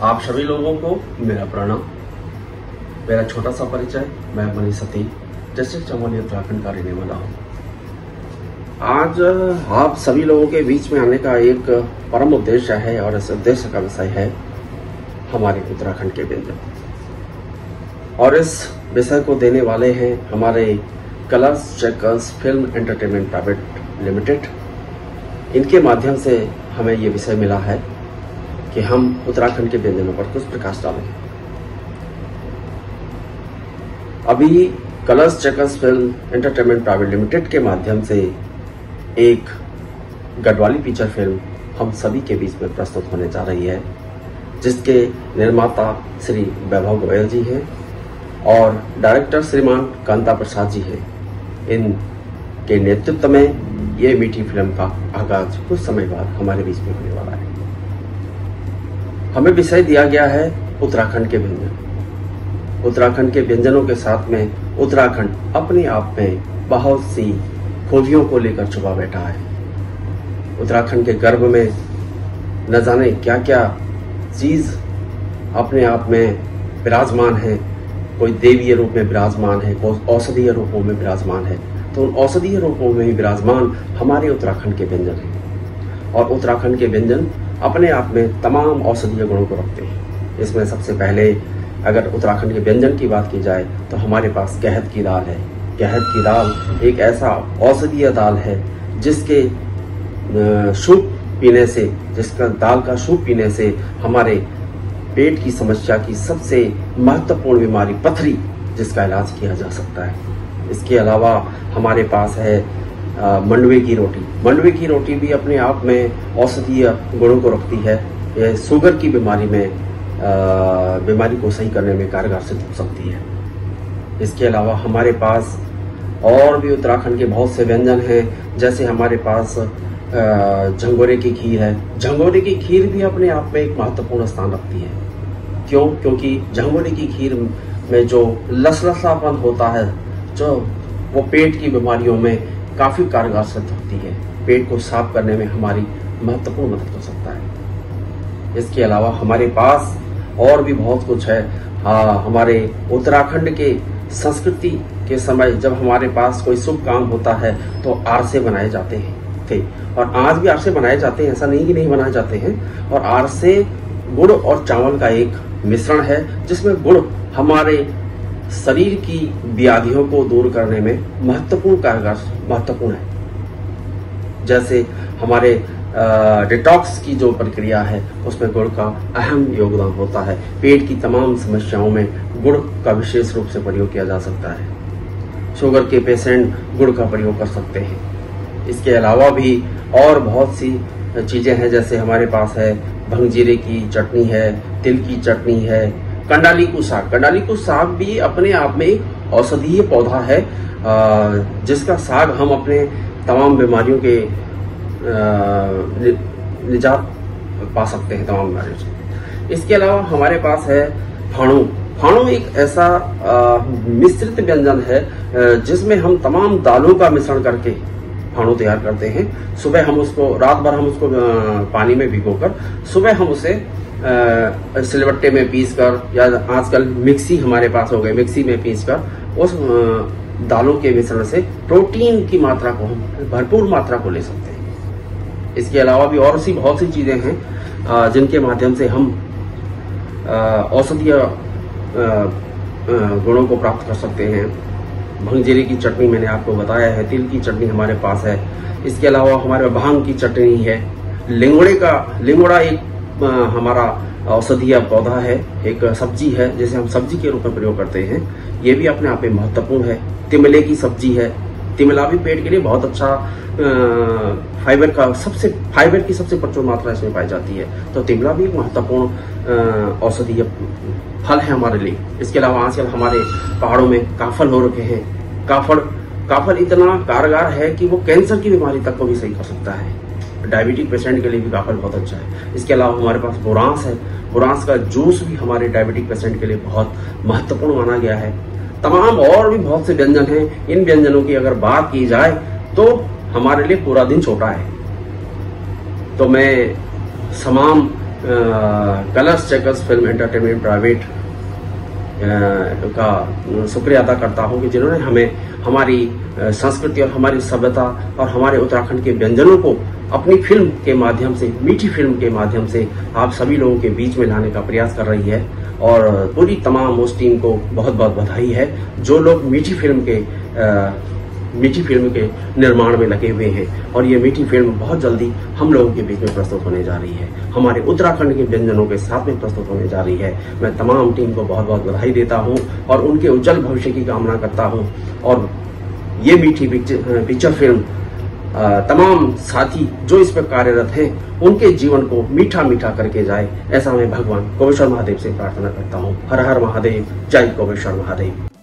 आप सभी लोगों को मेरा प्रणाम। मेरा छोटा सा परिचय, मैं मनीष सतीश, डिस्ट्रिक्ट चमोली उत्तराखंड का रहने वाला हूँ। आज आप सभी लोगों के बीच में आने का एक परम उद्देश्य है और इस उद्देश्य का विषय है हमारे उत्तराखंड के व्यंजन। और इस विषय को देने वाले हैं हमारे colours checkers film entertainment private limited. इनके माध्यम से हमें ये विषय मिला है कि हम उत्तराखंड के व्यंजनों पर कुछ प्रकाश डालें। अभी colours checkers film entertainment private limited के माध्यम से एक गढ़वाली फीचर फिल्म हम सभी के बीच में प्रस्तुत होने जा रही है, जिसके निर्माता श्री वैभव गोयल जी हैं और डायरेक्टर श्रीमान कांता प्रसाद जी हैं। इनके नेतृत्व में ये मीठी फिल्म का आगाज कुछ समय बाद हमारे बीच में होने वाला है। हमें विषय दिया गया है उत्तराखंड के व्यंजन। उत्तराखंड के व्यंजनों के साथ में उत्तराखंड अपने आप में बहुत सी खूबियों को लेकर छुपा बैठा है। उत्तराखंड के गर्भ में न जाने क्या क्या चीज अपने आप में विराजमान है। कोई देवीय रूप में विराजमान है, कोई औषधीय रूपों में विराजमान है, तो उन औषधीय रूपों में ही विराजमान हमारे उत्तराखंड के व्यंजन हैं। और उत्तराखंड के व्यंजन अपने आप में तमाम औषधीय गुणों को रखते हैं। इसमें सबसे पहले अगर उत्तराखंड के व्यंजन की बात की जाए तो हमारे पास गहत की दाल है। गहत की दाल एक ऐसा औषधीय दाल है जिसके सूप पीने से, जिसका दाल का सूप पीने से हमारे पेट की समस्या की सबसे महत्वपूर्ण बीमारी पथरी, जिसका इलाज किया जा सकता है। इसके अलावा हमारे पास है मंडवे की रोटी। मंडवे की रोटी भी अपने आप में औषधीय गुणों को रखती है। यह शुगर की बीमारी को सही करने में कारगर सिद्ध हो सकती है। इसके अलावा हमारे पास और भी उत्तराखंड के बहुत से व्यंजन हैं, जैसे हमारे पास झंगोरे की खीर है। झंगोरे की खीर भी अपने आप में एक महत्वपूर्ण स्थान रखती है। क्यों? क्योंकि झंगोरे की खीर में जो लसलसापन होता है, जो वो पेट की बीमारियों में काफी कारगर सिद्ध होती है। पेट को साफ करने में हमारी महत्वपूर्ण मदद कर सकता है। इसके अलावा हमारे पास और भी बहुत कुछ है। हमारे उत्तराखंड के संस्कृति के समय जब हमारे पास कोई शुभ काम होता है तो आरसे बनाए जाते थे, और आज भी आरसे बनाए जाते हैं, ऐसा नहीं कि नहीं बनाए जाते हैं। और आरसे गुड़ और चावल का एक मिश्रण है, जिसमें गुड़ हमारे शरीर की व्याधियों को दूर करने में महत्वपूर्ण है। जैसे हमारे डिटॉक्स की जो प्रक्रिया है उसमें गुड़ का अहम योगदान होता है। पेट की तमाम समस्याओं में गुड़ का विशेष रूप से प्रयोग किया जा सकता है। शुगर के पेशेंट गुड़ का प्रयोग कर सकते हैं। इसके अलावा भी और बहुत सी चीजें हैं, जैसे हमारे पास है भंगजीरे की चटनी है, तिल की चटनी है, कंडालीकू साग। कंडालीकू साग भी अपने आप में एक औषधीय पौधा है, जिसका साग हम अपने तमाम बीमारियों के निजात पा सकते हैं, तमाम बीमारियों से। इसके अलावा हमारे पास है फाणू। फाणू एक ऐसा मिश्रित व्यंजन है जिसमें हम तमाम दालों का मिश्रण करके फाणू तैयार करते हैं। सुबह हम उसको, रात भर हम उसको पानी में भिगोकर सुबह हम उसे सिलबट्टे में पीसकर, या आजकल मिक्सी हमारे पास हो गई, मिक्सी में पीसकर उस दालों के मिश्रण से प्रोटीन की मात्रा को हम भरपूर मात्रा को ले सकते हैं। इसके अलावा भी और सी बहुत सी चीजें हैं जिनके माध्यम से हम औषधीय गुणों को प्राप्त कर सकते हैं। भंगजीरे की चटनी मैंने आपको बताया है, तिल की चटनी हमारे पास है। इसके अलावा हमारे भांग की चटनी है। लिंगोड़ा एक हमारा औषधीय पौधा है, एक सब्जी है जिसे हम सब्जी के रूप में प्रयोग करते हैं। ये भी अपने आप में महत्वपूर्ण है। तिमले की सब्जी है। तिमला भी पेट के लिए बहुत अच्छा फाइबर की सबसे प्रचुर मात्रा इसमें पाई जाती है, तो तिमला भी महत्वपूर्ण औषधीय फल है हमारे लिए। इसके अलावा आजकल हमारे पहाड़ों में काफल हो रखे हैं। काफल इतना कारगर है कि वो कैंसर की बीमारी तक को भी सही कर सकता है। डायबिटिक पेशेंट के लिए भी काफल बहुत अच्छा है। इसके अलावा हमारे पास बोरांस है। बोरांस का जूस भी हमारे डायबिटिक पेशेंट के लिए बहुत महत्वपूर्ण माना गया है। तमाम और भी बहुत से व्यंजन हैं। इन व्यंजनों की अगर बात की जाए तो हमारे लिए पूरा दिन छोटा है। तो मैं तमाम colours checkers film entertainment private का शुक्रिया अदा करता हूं कि जिन्होंने हमें हमारी संस्कृति और हमारी सभ्यता और हमारे उत्तराखंड के व्यंजनों को अपनी फिल्म के माध्यम से, मीठी फिल्म के माध्यम से आप सभी लोगों के बीच में लाने का प्रयास कर रही है। और पूरी तमाम उस टीम को बहुत बहुत बधाई है जो लोग मीठी फिल्म के निर्माण में लगे हुए हैं। और ये मीठी फिल्म बहुत जल्दी हम लोगों के बीच में प्रस्तुत होने जा रही है, हमारे उत्तराखंड के व्यंजनों के साथ में प्रस्तुत होने जा रही है। मैं तमाम टीम को बहुत बहुत बधाई देता हूं और उनके उज्जवल भविष्य की कामना करता हूं। और ये मीठी पिक्चर फिल्म तमाम साथी जो इस पर कार्यरत हैं उनके जीवन को मीठा मीठा करके जाए, ऐसा मैं भगवान कोपेश्वर महादेव से प्रार्थना करता हूं। हर हर महादेव, जय कोपेश्वर महादेव।